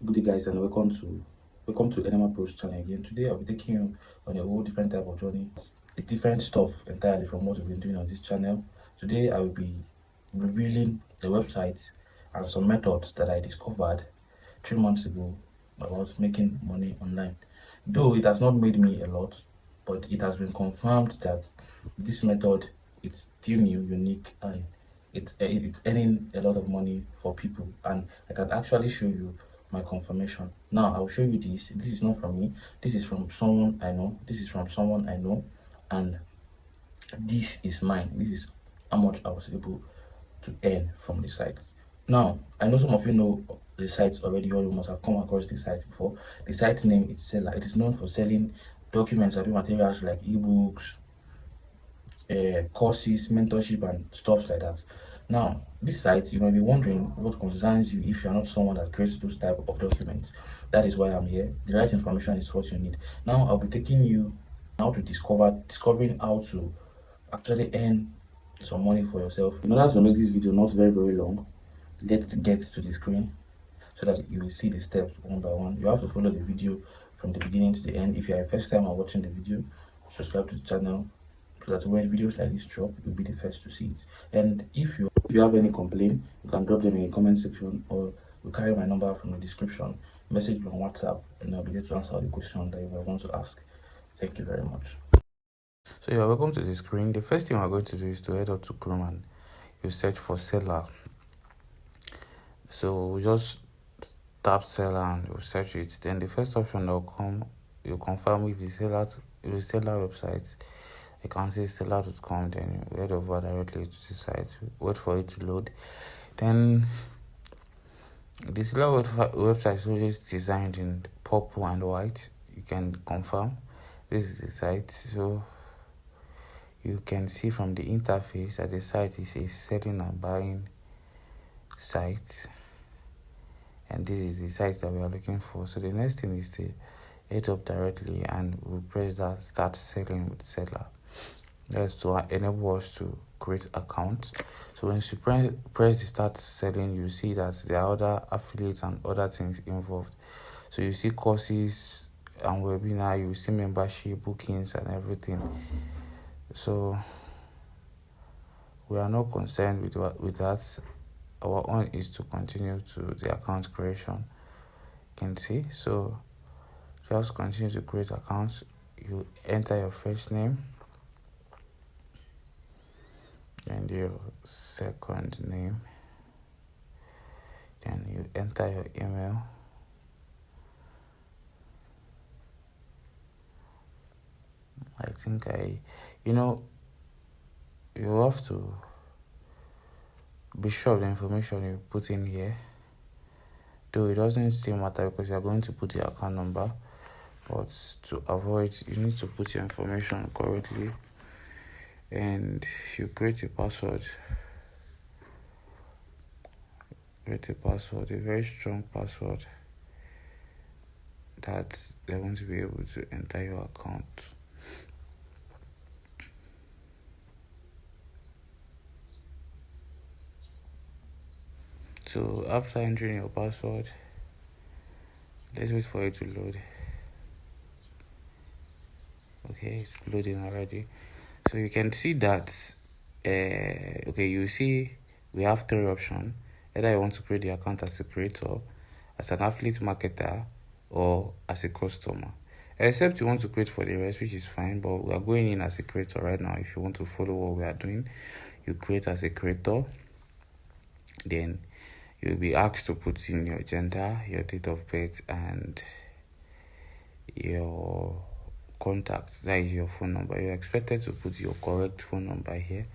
Good day, guys, and welcome to Enema Pros channel again. Today, I'll be taking you on a whole different type of journey, a different stuff entirely from what we've been doing on this channel. Today, I will be revealing the websites and some methods that I discovered 3 months ago about making money online. Though it has not made me a lot, but it has been confirmed that this method it's still new, unique, and it's earning a lot of money for people. And I can actually show you my confirmation. Now I'll show you this. This is not from me. This is from someone I know. This is from someone I know, and this is mine. This is how much I was able to earn from the site. Now, I know some of you know the sites already, or you must have come across the site before. The site's name is Selar. It is known for selling documents and materials like ebooks, courses, mentorship, and stuff like that. Now, this site, you may be wondering what concerns you if you're not someone that creates those type of documents. That is why I'm here. The right information is what you need. Now, I'll be taking you how to discovering how to actually earn some money for yourself. In order to make this video not very long, let's get to the screen so that you will see the steps one by one. You have to follow the video from the beginning to the end. If you're a first time watching the video, subscribe to the channel so that when videos like this drop, you'll be the first to see it. And if you have any complaint, you can drop them in the comment section, or you carry my number from the description, message me on WhatsApp, and I'll be there to answer all the questions that you might want to ask. Thank you very much. So you're welcome to the screen. The first thing we're going to do is to head up to Chrome and you search for Selar. So we'll just tap Selar and you'll search it. Then the first option that will come, you confirm with the Selar website. You can see selar.com, then you head over directly to the site, wait for it to load. Then the Selar website is always designed in purple and white. You can confirm this is the site. So you can see from the interface that the site is a selling and buying site, and this is the site that we are looking for. So the next thing is to head up directly and we'll press that start selling with Selar. That's to enable us to create account. So when you press the start selling, you see that there are other affiliates and other things involved. So you see courses and webinar, you see membership, bookings, and everything. So we are not concerned with that. Our own is to continue to the account creation. You can see. So just continue to create accounts. You enter your first name and your second name. Then you enter your email. I think you have to be sure of the information you put in here, though it doesn't still matter because you're going to put your account number, but to avoid, you need to put your information correctly, and you create a password, a very strong password that they're going to be able to enter your account. So after entering your password, let's wait for it to load. Okay, it's loading already. So you can see that you see we have three options. Either you want to create the account as a creator, as an affiliate marketer, or as a customer. Except you want to create for the rest, which is fine, but we are going in as a creator right now. If you want to follow what we are doing, you create as a creator. Then you'll be asked to put in your gender, your date of birth, and your contacts. That is your phone number. You're expected to put your correct phone number here.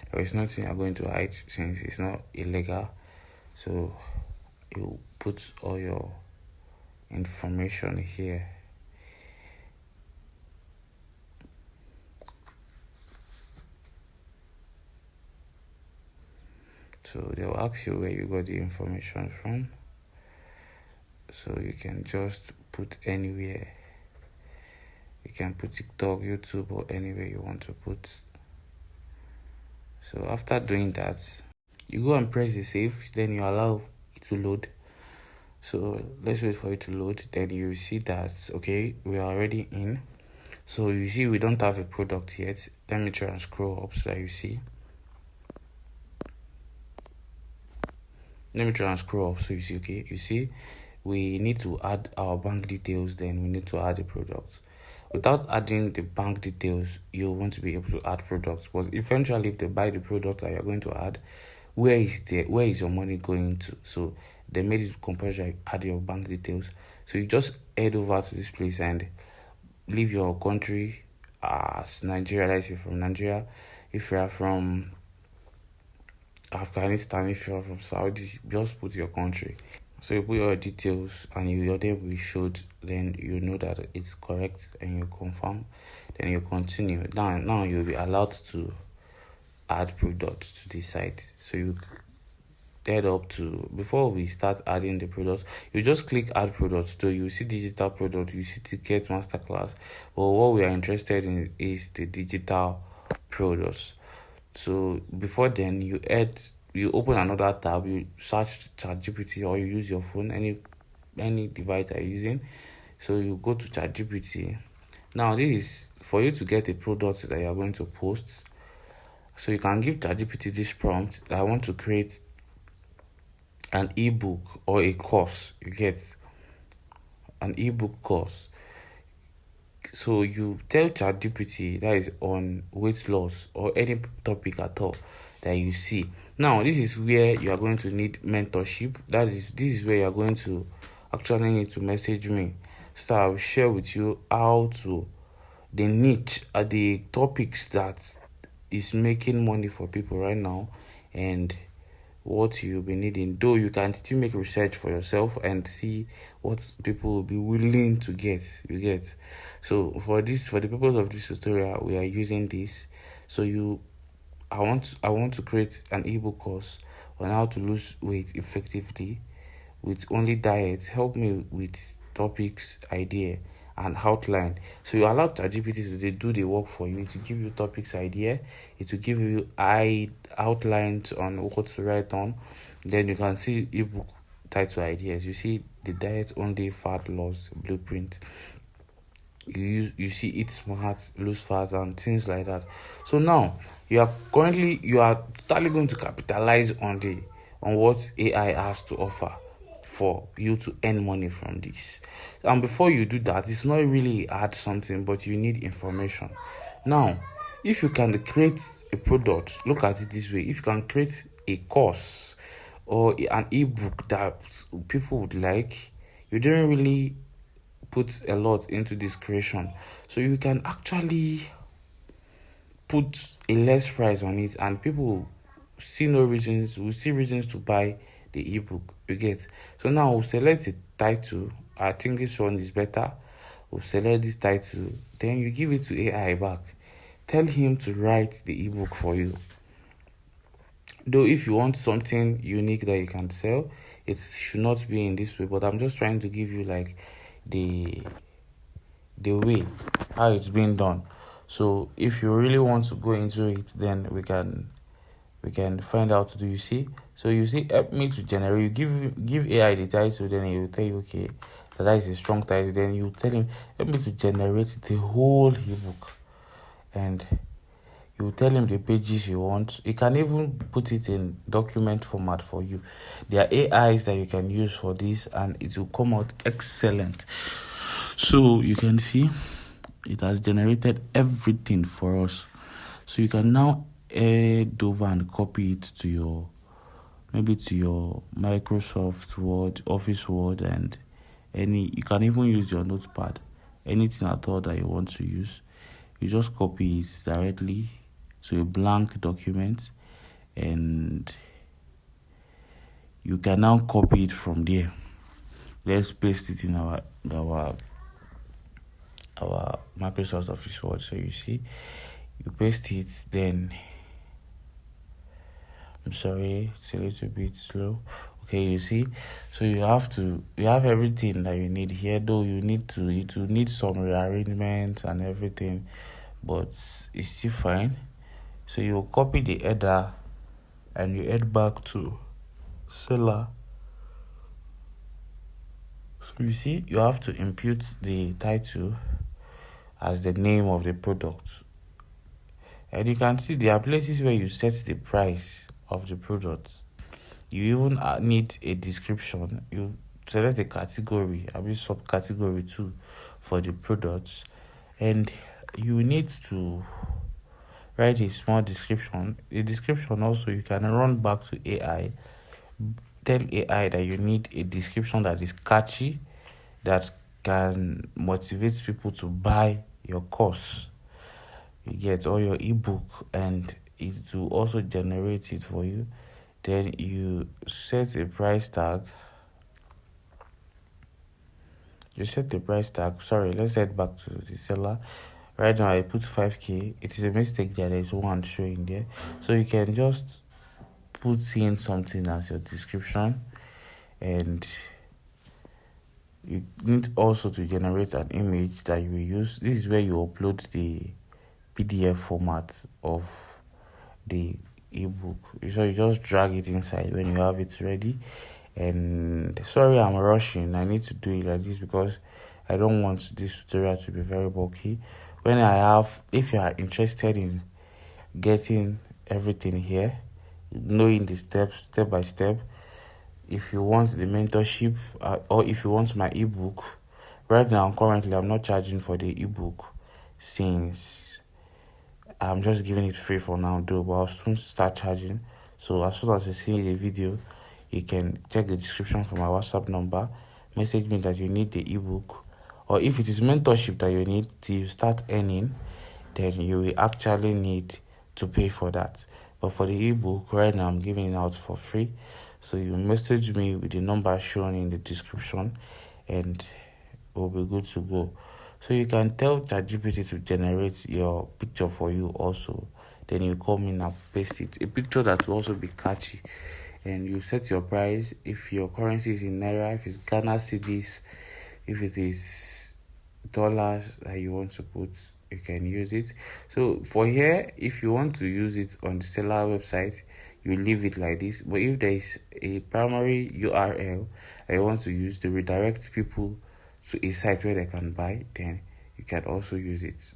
There is nothing you're going to hide since it's not illegal. So you put all your information here. So they'll ask you where you got the information from. So you can just put anywhere. You can put TikTok, YouTube, or anywhere you want to put. So after doing that, you go and press the save. Then you allow it to load. So let's wait for it to load. Then you see that okay, we are already in. So you see we don't have a product yet. Let me try and scroll up so that you see. Let me try and scroll up so you see. Okay, you see we need to add our bank details, then we need to add the product. Without adding the bank details, you won't be able to add products. But eventually, if they buy the product that you're going to add, where is your money going to? So they made it compulsory, add your bank details. So you just head over to this place and leave your country as Nigeria. Let's say from Nigeria. If you are from Afghanistan, if you are from Saudi, just put your country. So you put your details and your name will be showed, then you know that it's correct and you confirm, then you continue. Now you'll be allowed to add products to the site. So you head up to, before we start adding the products, you just click add products. So you see digital product, you see ticket masterclass. But what we are interested in is the digital products. So before then, you open another tab, you search ChatGPT or you use your phone, any device that you're using. So you go to ChatGPT. Now this is for you to get a product that you are going to post. So you can give ChatGPT this prompt: I want to create an ebook or a course. You get an ebook course. So you tell ChatGPT that is on weight loss or any topic at all that you see. Now this is where you are going to need mentorship. This is where you are going to actually need to message me. So I will share with you how to the niche are the topics that is making money for people right now and what you'll be needing. Though you can still make research for yourself and see what people will be willing to get. You get. So for the purpose of this tutorial, we are using this. So I want to create an ebook course on how to lose weight effectively with only diet. Help me with topics, idea, and outline. So you allow ChatGPT to do the work for you, to give you topics idea, it will give you outlines on what to write on. Then you can see ebook title ideas. You see the diet only fat loss blueprint. You see eat smart, lose fat, and things like that. So now you are totally going to capitalize on what AI has to offer for you to earn money from this. And before you do that, it's not really add something, but you need information. Now, if you can create a product, look at it this way: if you can create a course or an ebook that people would like, you didn't really put a lot into this creation, so you can actually put a less price on it and people will see reasons to buy the ebook. You get. So now we'll select the title. I think this one is better. We'll select this title, then you give it to AI back. Tell him to write the ebook for you. Though if you want something unique that you can sell, it should not be in this way, but I'm just trying to give you like the way how it's being done. So if you really want to go into it, then we can find out to do. You see, so you see, help me to generate. You give AI the title, then he will tell you, okay, that is a strong title. Then you tell him, help me to generate the whole ebook, and you tell him the pages you want. You can even put it in document format for you. There are AIs that you can use for this, and it will come out excellent. So you can see it has generated everything for us. So you can now head over and copy it to your Microsoft Word, Office Word, and you can even use your notepad, anything at all that you want to use. You just copy it directly to a blank document, and you can now copy it from there. Let's paste it in our Microsoft Office Word. So you see, you paste it, then I'm sorry, it's a little bit slow. Okay, you see, so you have everything that you need here, though it will need some rearrangements and everything, but it's still fine. So you copy the header and you head back to Selar. So you see, you have to impute the title as the name of the product. And you can see there are places where you set the price of the product. You even need a description. You select a category, I mean subcategory too, for the products, and you need to write a small description. The description also you can run back to AI. Tell AI that you need a description that is catchy, that can motivate people to buy your course, you get, or your ebook, and it will also generate it for you. Then you set a price tag. Sorry, let's head back to the seller. Right now I put 5k. It is a mistake that there's one showing there, so you can just put in something as your description. And you need also to generate an image that you will use. This is where you upload the PDF format of the ebook. So you just drag it inside when you have it ready. And sorry, I'm rushing. I need to do it like this because I don't want this tutorial to be very bulky. If you are interested in getting everything here, knowing the steps step by step, if you want the mentorship, or if you want my ebook, right now currently I'm not charging for the ebook since I'm just giving it free for now though, but I'll soon start charging. So as soon as you see the video, you can check the description for my WhatsApp number, message me that you need the ebook, or if it is mentorship that you need to start earning, then you will actually need to pay for that. But for the ebook, right now I'm giving it out for free. So you message me with the number shown in the description and we'll be good to go. So you can tell ChatGPT to generate your picture for you also. Then you come in and paste it. A picture that will also be catchy. And you set your price. If your currency is in Naira, if it's Ghana cedis, if it is dollars that you want to put, you can use it. So for here, if you want to use it on the seller website, you leave it like this. But if there is a primary URL that you want to use to redirect people to a site where they can buy, then you can also use it.